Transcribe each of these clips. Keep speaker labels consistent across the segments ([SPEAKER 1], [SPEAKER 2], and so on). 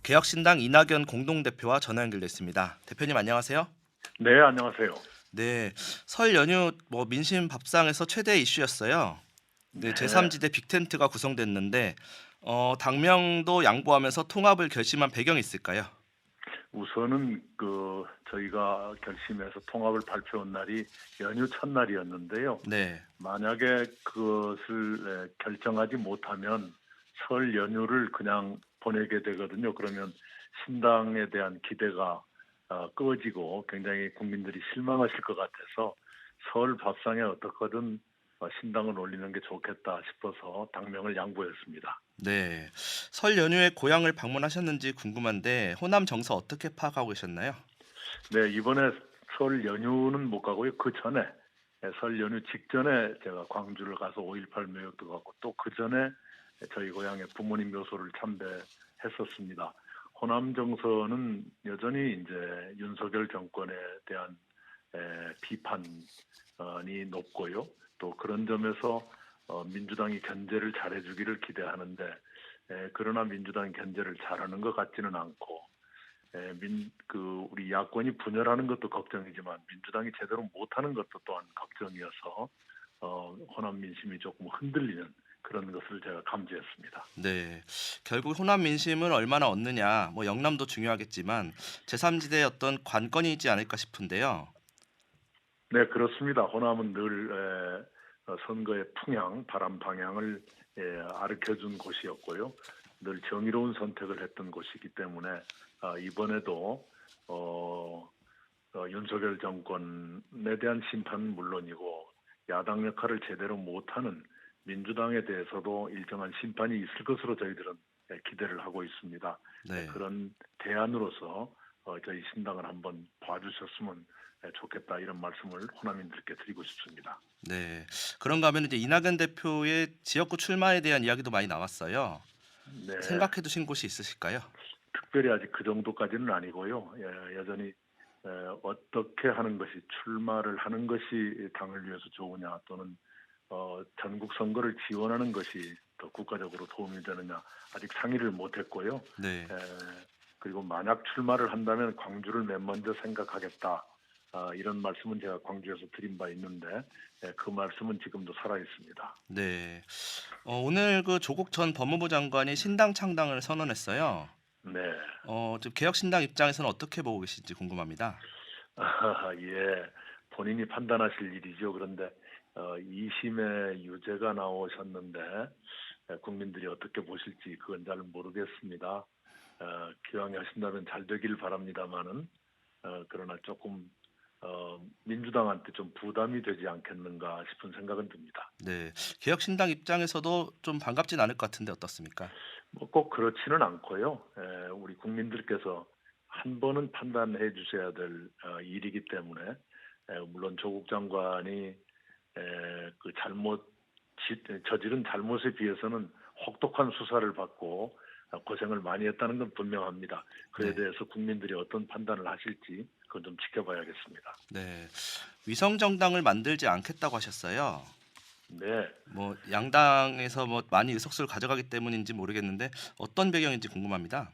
[SPEAKER 1] 개혁신당 이낙연 공동대표와 전화 연결됐습니다. 대표님 안녕하세요.
[SPEAKER 2] 네, 안녕하세요.
[SPEAKER 1] 네, 설 연휴 민심 밥상에서 최대 이슈였어요. 네,
[SPEAKER 2] 네,
[SPEAKER 1] 제3지대 빅텐트가 구성됐는데 당명도 양보하면서 통합을 결심한 배경이 있을까요?
[SPEAKER 2] 우선은 저희가 결심해서 통합을 발표한 날이 연휴 첫날이었는데요.
[SPEAKER 1] 네,
[SPEAKER 2] 만약에 그것을 결정하지 못하면 설 연휴를 그냥 보내게 되거든요. 그러면 신당에 대한 기대가 꺼지고 굉장히 국민들이 실망하실 것 같아서 설 밥상에 어떻게든 신당을 올리는 게 좋겠다 싶어서 당명을 양보했습니다.
[SPEAKER 1] 네, 설 연휴에 고향을 방문하셨는지 궁금한데 호남 정서 어떻게 파악하고 계셨나요?
[SPEAKER 2] 네, 이번에 설 연휴는 못 가고요. 그 전에 설 연휴 직전에 제가 광주를 가서 5.18 묘역도 가고 또 그 전에 저희 고향의 부모님 묘소를 참배했었습니다. 호남 정서는 여전히 이제 윤석열 정권에 대한 비판이 높고요. 또 그런 점에서 민주당이 견제를 잘해주기를 기대하는데 그러나 민주당이 견제를 잘하는 것 같지는 않고 우리 야권이 분열하는 것도 걱정이지만 민주당이 제대로 못하는 것도 또한 걱정이어서 호남 민심이 조금 흔들리는 그런 것을 제가 감지했습니다.
[SPEAKER 1] 네, 결국 호남 민심을 얼마나 얻느냐, 영남도 중요하겠지만 제3지대의 어떤 관건이지 않을까 싶은데요.
[SPEAKER 2] 네, 그렇습니다. 호남은 늘 선거의 풍향, 바람 방향을 아르켜준 곳이었고요. 늘 정의로운 선택을 했던 곳이기 때문에 이번에도 윤석열 정권에 대한 심판은 물론이고 야당 역할을 제대로 못하는 민주당에 대해서도 일정한 심판이 있을 것으로 저희들은 기대를 하고 있습니다.
[SPEAKER 1] 네.
[SPEAKER 2] 그런 대안으로서 저희 신당을 한번 봐주셨으면 좋겠다 이런 말씀을 호남인들께 드리고 싶습니다.
[SPEAKER 1] 네. 그런가 하면 이제 이낙연 대표의 지역구 출마에 대한 이야기도 많이 나왔어요.
[SPEAKER 2] 네,
[SPEAKER 1] 생각해 두신 곳이 있으실까요?
[SPEAKER 2] 특별히 아직 그 정도까지는 아니고요. 여전히 어떻게 하는 것이 출마를 하는 것이 당을 위해서 좋으냐 또는 전국 선거를 지원하는 것이 더 국가적으로 도움이 되느냐 아직 상의를 못했고요.
[SPEAKER 1] 네.
[SPEAKER 2] 에, 그리고 만약 출마를 한다면 광주를 맨 먼저 생각하겠다. 이런 말씀은 제가 광주에서 드린 바 있는데 그 말씀은 지금도 살아 있습니다.
[SPEAKER 1] 네. 오늘 그 조국 전 법무부 장관이 신당 창당을 선언했어요.
[SPEAKER 2] 네.
[SPEAKER 1] 좀 개혁신당 입장에서는 어떻게 보고 계신지 궁금합니다.
[SPEAKER 2] 예, 본인이 판단하실 일이죠. 그런데 2심에 유죄가 나오셨는데 국민들이 어떻게 보실지 그건 잘 모르겠습니다. 기왕에 하신다면 잘 되길 바랍니다마는 그러나 조금 민주당한테 좀 부담이 되지 않겠는가 싶은 생각은 듭니다.
[SPEAKER 1] 네. 개혁신당 입장에서도 좀 반갑진 않을 것 같은데 어떻습니까?
[SPEAKER 2] 뭐 꼭 그렇지는 않고요. 우리 국민들께서 한 번은 판단해 주셔야 될 일이기 때문에 물론 조국 장관이 그 저지른 잘못에 비해서는 혹독한 수사를 받고 고생을 많이 했다는 건 분명합니다. 그에
[SPEAKER 1] 네.
[SPEAKER 2] 대해서 국민들이 어떤 판단을 하실지 그건 좀 지켜봐야겠습니다.
[SPEAKER 1] 네. 위성 정당을 만들지 않겠다고 하셨어요.
[SPEAKER 2] 네.
[SPEAKER 1] 양당에서 많이 의석수를 가져가기 때문인지 모르겠는데 어떤 배경인지 궁금합니다.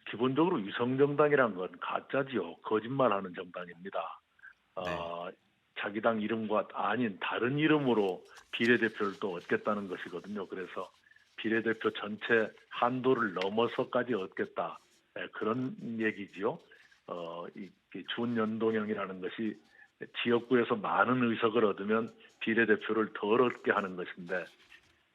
[SPEAKER 2] 기본적으로 위성정당이란 건 가짜지요. 거짓말하는 정당입니다.
[SPEAKER 1] 네.
[SPEAKER 2] 어, 자기 당 이름과 아닌 다른 이름으로 비례대표를 또 얻겠다는 것이거든요. 그래서 비례대표 전체 한도를 넘어서까지 얻겠다. 그런 얘기지요. 이 준연동형이라는 것이 지역구에서 많은 의석을 얻으면 비례대표를 덜 얻게 하는 것인데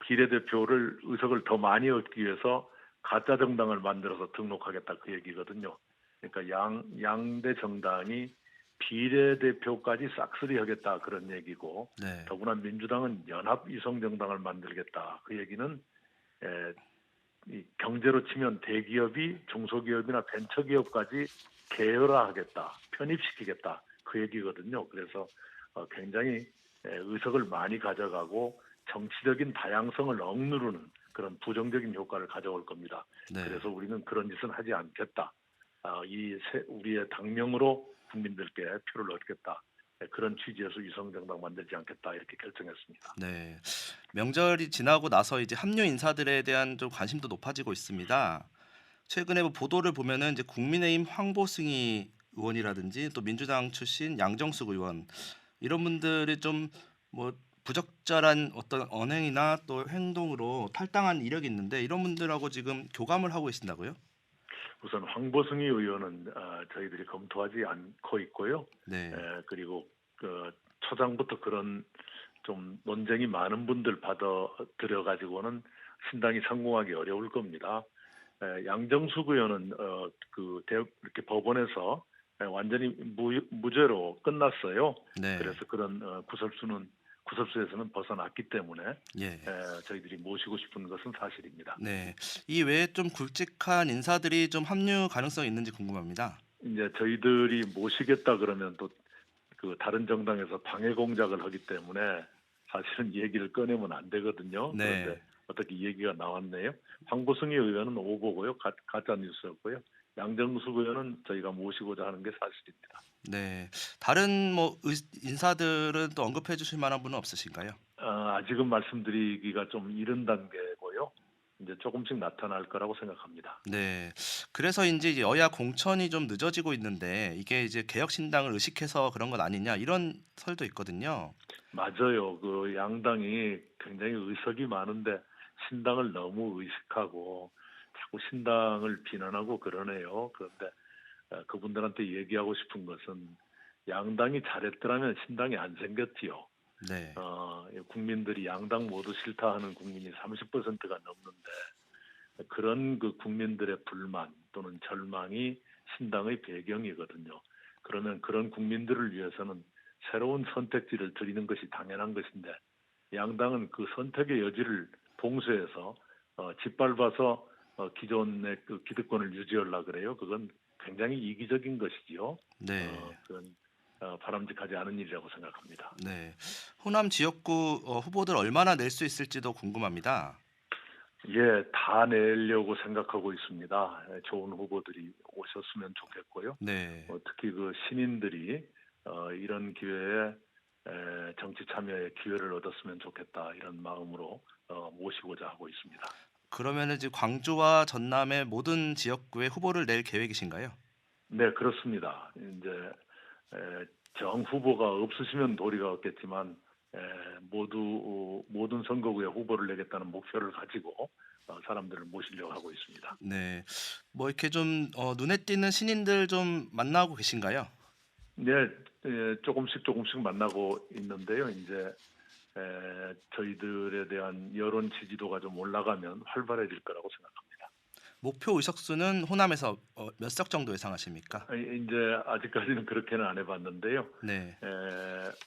[SPEAKER 2] 비례대표를 의석을 더 많이 얻기 위해서 가짜 정당을 만들어서 등록하겠다 그 얘기거든요. 그러니까 양대 정당이 비례대표까지 싹쓸이 하겠다 그런 얘기고
[SPEAKER 1] 네.
[SPEAKER 2] 더구나 민주당은 연합 이성정당을 만들겠다 그 얘기는 에, 이 경제로 치면 대기업이 중소기업이나 벤처기업까지 계열화하겠다 편입시키겠다 그 얘기거든요. 그래서 굉장히 의석을 많이 가져가고 정치적인 다양성을 억누르는 그런 부정적인 효과를 가져올 겁니다.
[SPEAKER 1] 네.
[SPEAKER 2] 그래서 우리는 그런 짓은 하지 않겠다. 우리의 당명으로 국민들께 표를 얻겠다. 그런 취지에서 위성정당 만들지 않겠다 이렇게 결정했습니다.
[SPEAKER 1] 네. 명절이 지나고 나서 이제 합류 인사들에 대한 좀 관심도 높아지고 있습니다. 최근에 뭐 보도를 보면은 이제 국민의힘 황보승희 의원이라든지 또 민주당 출신 양정숙 의원 이런 분들이 좀 뭐 부적절한 어떤 언행이나 또 행동으로 탈당한 이력이 있는데 이런 분들하고 지금 교감을 하고 계신다고요?
[SPEAKER 2] 우선 황보승희 의원은 저희들이 검토하지 않고 있고요.
[SPEAKER 1] 네.
[SPEAKER 2] 그리고 그 초장부터 그런 좀 논쟁이 많은 분들 받아들여 가지고는 신당이 성공하기 어려울 겁니다. 양정숙 의원은 이렇게 법원에서 완전히 무죄로 끝났어요.
[SPEAKER 1] 네.
[SPEAKER 2] 그래서 그런 구설수에서는 벗어났기 때문에
[SPEAKER 1] 예.
[SPEAKER 2] 저희들이 모시고 싶은 것은 사실입니다.
[SPEAKER 1] 네. 이 외에 좀 굵직한 인사들이 좀 합류 가능성이 있는지 궁금합니다.
[SPEAKER 2] 이제 저희들이 모시겠다 그러면 또 그 다른 정당에서 방해 공작을 하기 때문에 사실은 얘기를 꺼내면 안 되거든요. 그런데
[SPEAKER 1] 네.
[SPEAKER 2] 어떻게 얘기가 나왔네요. 황보승희 의원은 오보고요. 가짜 뉴스였고요. 양정숙 의원은 저희가 모시고자 하는 게 사실입니다.
[SPEAKER 1] 네. 다른 뭐 인사들은 또 언급해 주실 만한 분은 없으신가요?
[SPEAKER 2] 아직은 말씀드리기가 좀 이른 단계고요. 이제 조금씩 나타날 거라고 생각합니다.
[SPEAKER 1] 네. 그래서인지 이제 여야 공천이 좀 늦어지고 있는데 이게 이제 개혁신당을 의식해서 그런 건 아니냐 이런 설도 있거든요.
[SPEAKER 2] 맞아요. 그 양당이 굉장히 의석이 많은데 신당을 너무 의식하고 자꾸 신당을 비난하고 그러네요. 그런데 그분들한테 얘기하고 싶은 것은 양당이 잘했더라면 신당이 안 생겼지요.
[SPEAKER 1] 네.
[SPEAKER 2] 국민들이 양당 모두 싫다 하는 국민이 30%가 넘는데 그런 그 국민들의 불만 또는 절망이 신당의 배경이거든요. 그러면 그런 국민들을 위해서는 새로운 선택지를 드리는 것이 당연한 것인데 양당은 그 선택의 여지를 봉쇄해서 짓밟아서 기존의 그 기득권을 유지하려 그래요. 그건 굉장히 이기적인 것이지요.
[SPEAKER 1] 네.
[SPEAKER 2] 그건 바람직하지 않은 일이라고 생각합니다.
[SPEAKER 1] 네. 호남 지역구 후보들 얼마나 낼 수 있을지도 궁금합니다.
[SPEAKER 2] 예, 다 내려고 생각하고 있습니다. 좋은 후보들이 오셨으면 좋겠고요.
[SPEAKER 1] 네.
[SPEAKER 2] 특히 그 신인들이 이런 기회에 정치 참여의 기회를 얻었으면 좋겠다 이런 마음으로 모시고자 하고 있습니다.
[SPEAKER 1] 그러면은 지금 광주와 전남의 모든 지역구에 후보를 낼 계획이신가요?
[SPEAKER 2] 네, 그렇습니다. 이제 정 후보가 없으시면 도리가 없겠지만 에, 모든 선거구에 후보를 내겠다는 목표를 가지고 사람들을 모시려고 하고 있습니다.
[SPEAKER 1] 네. 뭐 이렇게 좀 눈에 띄는 신인들 좀 만나고 계신가요?
[SPEAKER 2] 네, 조금씩 만나고 있는데요. 이제 저희들에 대한 여론 지지도가 좀 올라가면 활발해질 거라고 생각합니다.
[SPEAKER 1] 목표 의석수는 호남에서 몇 석 정도 예상하십니까?
[SPEAKER 2] 이제 아직까지는 그렇게는 안 해봤는데요.
[SPEAKER 1] 네.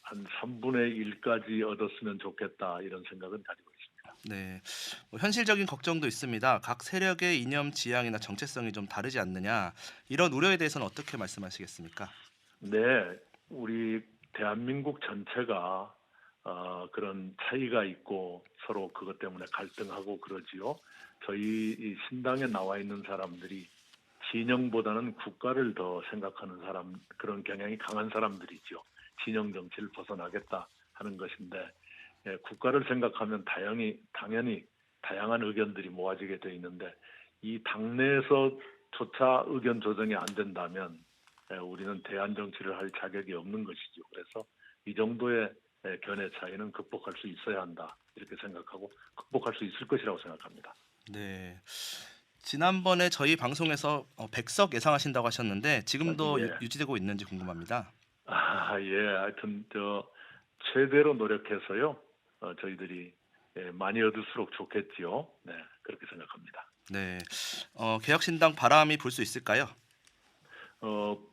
[SPEAKER 2] 한 3분의 1까지 얻었으면 좋겠다 이런 생각은 가지고 있습니다.
[SPEAKER 1] 네. 뭐 현실적인 걱정도 있습니다. 각 세력의 이념 지향이나 정체성이 좀 다르지 않느냐. 이런 우려에 대해서는 어떻게 말씀하시겠습니까?
[SPEAKER 2] 네, 우리 대한민국 전체가 그런 차이가 있고 서로 그것 때문에 갈등하고 그러지요. 저희 이 신당에 나와 있는 사람들이 진영보다는 국가를 더 생각하는 사람, 그런 경향이 강한 사람들이죠. 진영 정치를 벗어나겠다 하는 것인데 국가를 생각하면 당연히 다양한 의견들이 모아지게 돼 있는데 이 당내에서조차 의견 조정이 안 된다면 우리는 대안 정치를 할 자격이 없는 것이죠. 그래서 이 정도의 견해 차이는 극복할 수 있어야 한다 이렇게 생각하고 극복할 수 있을 것이라고 생각합니다.
[SPEAKER 1] 네. 지난번에 저희 방송에서 100석 예상하신다고 하셨는데 지금도
[SPEAKER 2] 예.
[SPEAKER 1] 유지되고 있는지 궁금합니다.
[SPEAKER 2] 예. 하여튼 최대로 노력해서요. 저희들이 많이 얻을수록 좋겠지요. 네, 그렇게 생각합니다.
[SPEAKER 1] 네. 개혁신당 바람이 불 수 있을까요?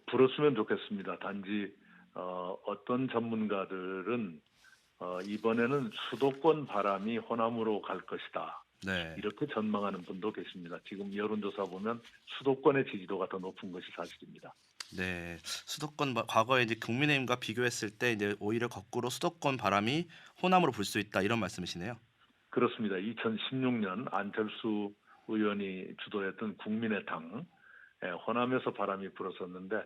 [SPEAKER 2] 불었으면 좋겠습니다. 단지 어떤 전문가들은 이번에는 수도권 바람이 호남으로 갈 것이다.
[SPEAKER 1] 네.
[SPEAKER 2] 이렇게 전망하는 분도 계십니다. 지금 여론조사 보면 수도권의 지지도가 더 높은 것이 사실입니다.
[SPEAKER 1] 네. 수도권 과거에 이제 국민의힘과 비교했을 때 이제 오히려 거꾸로 수도권 바람이 호남으로 불 수 있다 이런 말씀이시네요.
[SPEAKER 2] 그렇습니다. 2016년 안철수 의원이 주도했던 국민의당 호남에서 바람이 불었었는데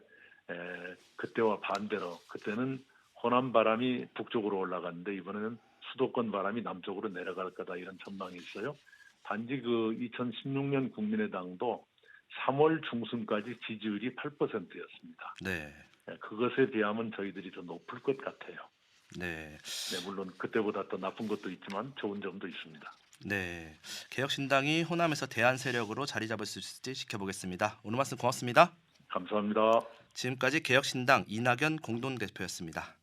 [SPEAKER 2] 그때와 반대로 그때는 호남 바람이 북쪽으로 올라갔는데 이번에는 수도권 바람이 남쪽으로 내려갈 거다 이런 전망이 있어요. 단지 그 2016년 국민의당도 3월 중순까지 지지율이 8%였습니다.
[SPEAKER 1] 네.
[SPEAKER 2] 그것에 비하면 저희들이 더 높을 것 같아요.
[SPEAKER 1] 네.
[SPEAKER 2] 네, 물론 그때보다 더 나쁜 것도 있지만 좋은 점도 있습니다.
[SPEAKER 1] 네. 개혁신당이 호남에서 대안 세력으로 자리 잡을 수 있을지 지켜보겠습니다. 오늘 말씀 고맙습니다.
[SPEAKER 2] 감사합니다.
[SPEAKER 1] 지금까지 개혁신당 이낙연 공동대표였습니다.